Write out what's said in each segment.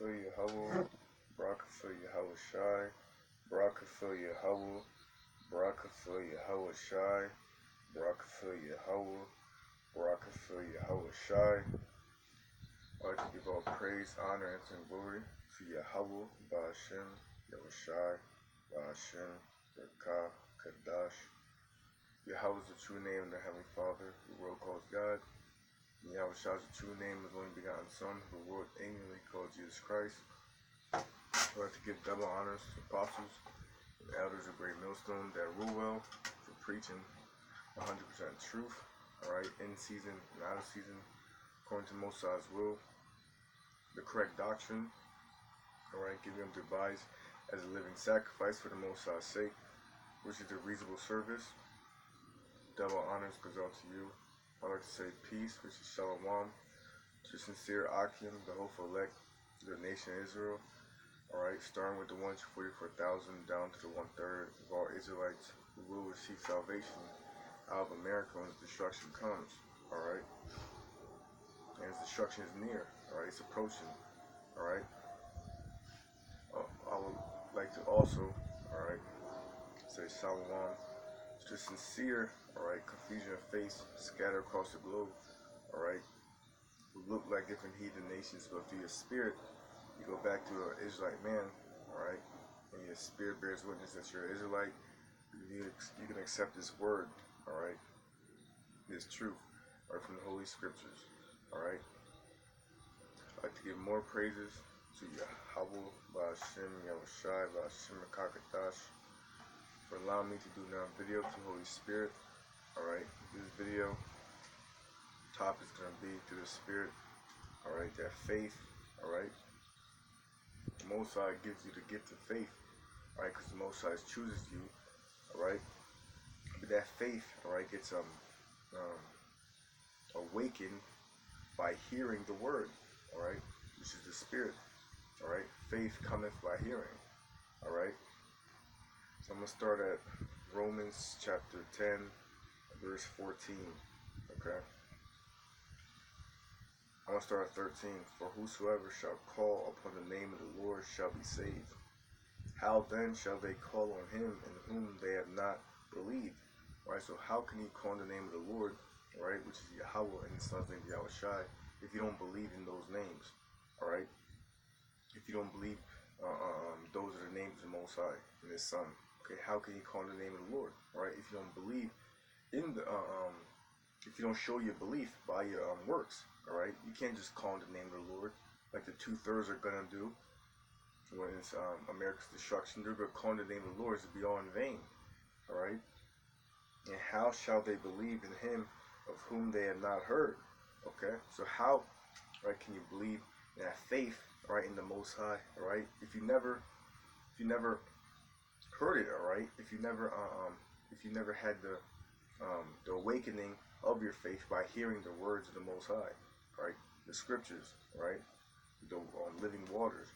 Yahweh, Barakatha Yahweh Shai, Barakatha Yahweh, Barakatha Yahweh Shai, Barakatha Yahweh, Barakatha Yahweh Shai. I'd like to give all praise, honor, and glory to Yahweh, Ba'ashem, Yahushai, Ba'ashem, Berkah, Kadash. Yahweh is the true name of the Heavenly Father, who the world calls God. And Yahushai is the true name of the only begotten Son, who the world annually calls Jesus Christ. I'd like to give double honors to apostles, the elders of Great Millstone that rule well for preaching 100% truth, alright, in season and out of season, according to Most High's will, the correct doctrine, alright, giving them devised as a living sacrifice for the Most High's sake, which is a reasonable service. Double honors goes out to you. I'd like to say peace, which is Shalom, to sincere Akim, the hopeful elect, to the nation of Israel. Alright, starting with the 144,000 down to the 1/3 of all Israelites who will receive salvation out of America when the destruction comes. Alright, and its destruction is near. Alright, it's approaching. Alright, I would like to also, alright, say Shalom to the sincere, alright, confusion of faith scattered across the globe. Alright, who look like different heathen nations, but through your spirit, you go back to an Israelite man, alright, and your spirit bears witness that you're an Israelite. You can accept this word, alright, this truth, right, from the Holy Scriptures, alright. I'd like to give more praises to Yahweh, Ba'ashem, Yahushai, Ba'ashem, Kakadash, for allowing me to do now a video to the Holy Spirit, alright. This video topic is going to be through the Spirit, alright, that faith, alright. The Most High gives you the gift of faith, right? Because the Most High chooses you, all right. But that faith, all right, gets awakened by hearing the word, all right, which is the Spirit, all right. Faith cometh by hearing, all right. So I'm gonna start at Romans chapter 10, verse 14, okay. I'm going to start at 13. For whosoever shall call upon the name of the Lord shall be saved. How then shall they call on him in whom they have not believed? Right? So how can you call on the name of the Lord, right, which is Yahweh and the Son's name Yahushai, if you don't believe in those names? Alright? If you don't believe those are the names of the Most High and His Son. Okay, how can you call on the name of the Lord? Alright, if you don't believe in the if you don't show your belief by your works. Alright, you can't just call on the name of the Lord like the 2/3 are gonna do when it's America's destruction. They're gonna call on the name of the Lord to be all in vain. Alright, and how shall they believe in Him of whom they have not heard? Okay, so how, right, can you believe in that faith, right, in the Most High? Alright, if you never heard it, alright, if you never had the awakening of your faith by hearing the words of the Most High, right? The Scriptures, right? The living waters,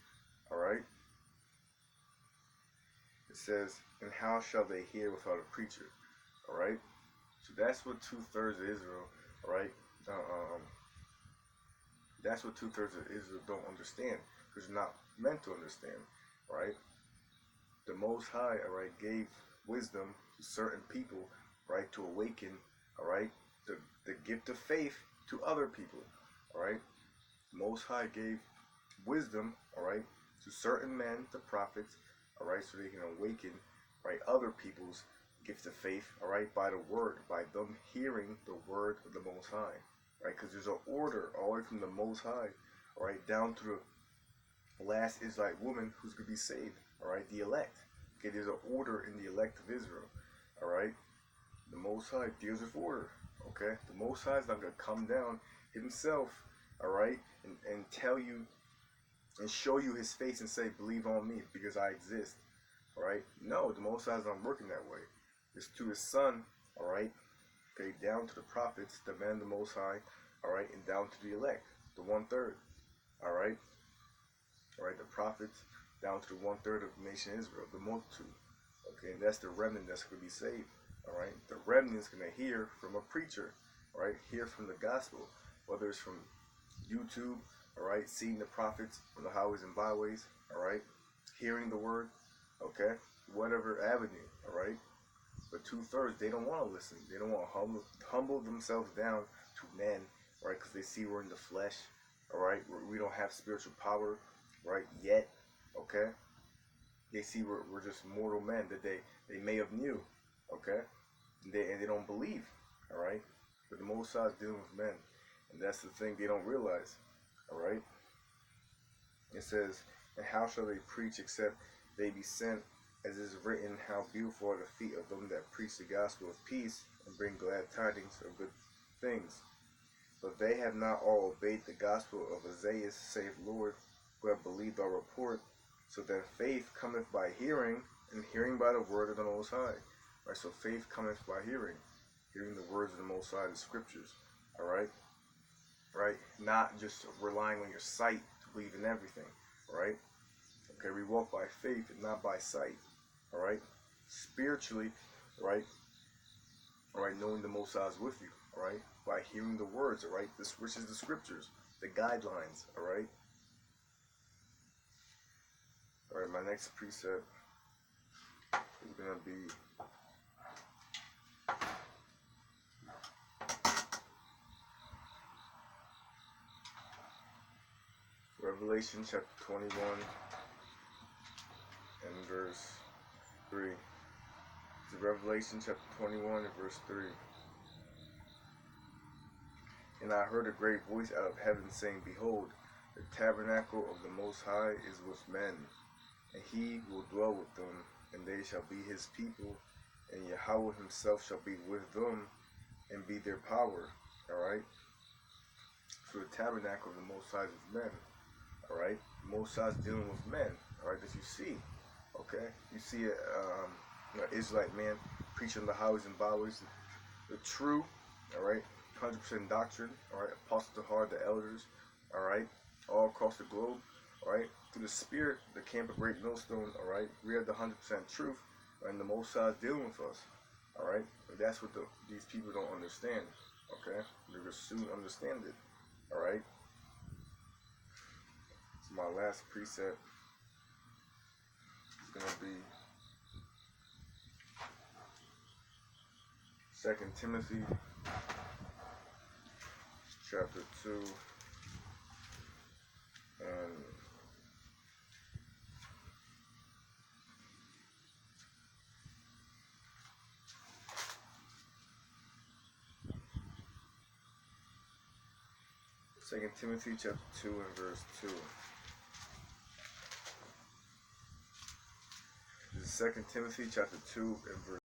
all right? It says, and how shall they hear without a preacher, all right? So that's what 2/3 of Israel, all right? That's what 2/3 of Israel don't understand, because they're not meant to understand, right? The Most High, all right, gave wisdom to certain people, right, to awaken, all right, the gift of faith to other people, all right. Most High gave wisdom, all right, to certain men, the prophets, all right, so they can awaken, right, other people's gift of faith, all right, by the word, by them hearing the word of the Most High, right, because there's an order all the way from the Most High, all right, down to the last Israelite woman who's going to be saved, all right, the elect. Okay, there's an order in the elect of Israel, all right. The Most High deals with order, okay? The Most High is not going to come down Himself, all right, and tell you and show you His face and say, believe on me because I exist, all right? No, the Most High is not working that way. It's to His Son, all right, okay, down to the prophets, the men of the Most High, all right, and down to the elect, the 1/3, all right? All right, the prophets down to the 1/3 of the nation of Israel, the multitude, okay? And that's the remnant that's going to be saved. All right, the remnant is going to hear from a preacher, right? Hear from the gospel, whether it's from YouTube, all right, seeing the prophets on the highways and byways, all right, hearing the word, okay, whatever avenue, all right. But 2/3, they don't want to listen. They don't want to humble themselves down to men, right? Because they see we're in the flesh, all right. We don't have spiritual power, right? Yet, okay. They see we're just mortal men that they may have knew, okay, and they don't believe, all right. But the Most High is dealing with men, and that's the thing they don't realize, all right. It says, and how shall they preach except they be sent? As is written, how beautiful are the feet of them that preach the gospel of peace and bring glad tidings of good things. But they have not all obeyed the gospel of Isaiah, saith Lord, who have believed our report. So then faith cometh by hearing, and hearing by the word of the Most High. Right, so faith cometh by hearing the words of the Most High, the scriptures. All right, right, not just relying on your sight to believe in everything. Right. Okay, we walk by faith and not by sight. All right, spiritually, right, all right, knowing the Most High is with you, all right, by hearing the words, all right, this, which is the scriptures, the guidelines, all right. All right, my next precept is gonna be Revelation chapter 21 and verse 3. It's Revelation chapter 21 and verse 3. And I heard a great voice out of heaven saying, Behold, the tabernacle of the Most High is with men, and he will dwell with them, and they shall be his people, and Yahweh himself shall be with them, and be their power. Alright? So the tabernacle of the Most High is with men. Alright? The Most High is dealing with men. Alright? That you see. Okay? You see an Israelite man preaching on the highways and byways, the true, alright, 100% doctrine, alright, apostles to heart, the elders, alright, all across the globe, alright, through the Spirit, the camp of Great Millstone, alright, we have the 100% truth, and the Most High is dealing with us, alright, and that's what these people don't understand, okay, they're going to soon understand it, alright. So my last precept is going to be 2 Timothy chapter 2 and Second Timothy chapter 2 and verse 2. This is 2 Timothy chapter 2 and verse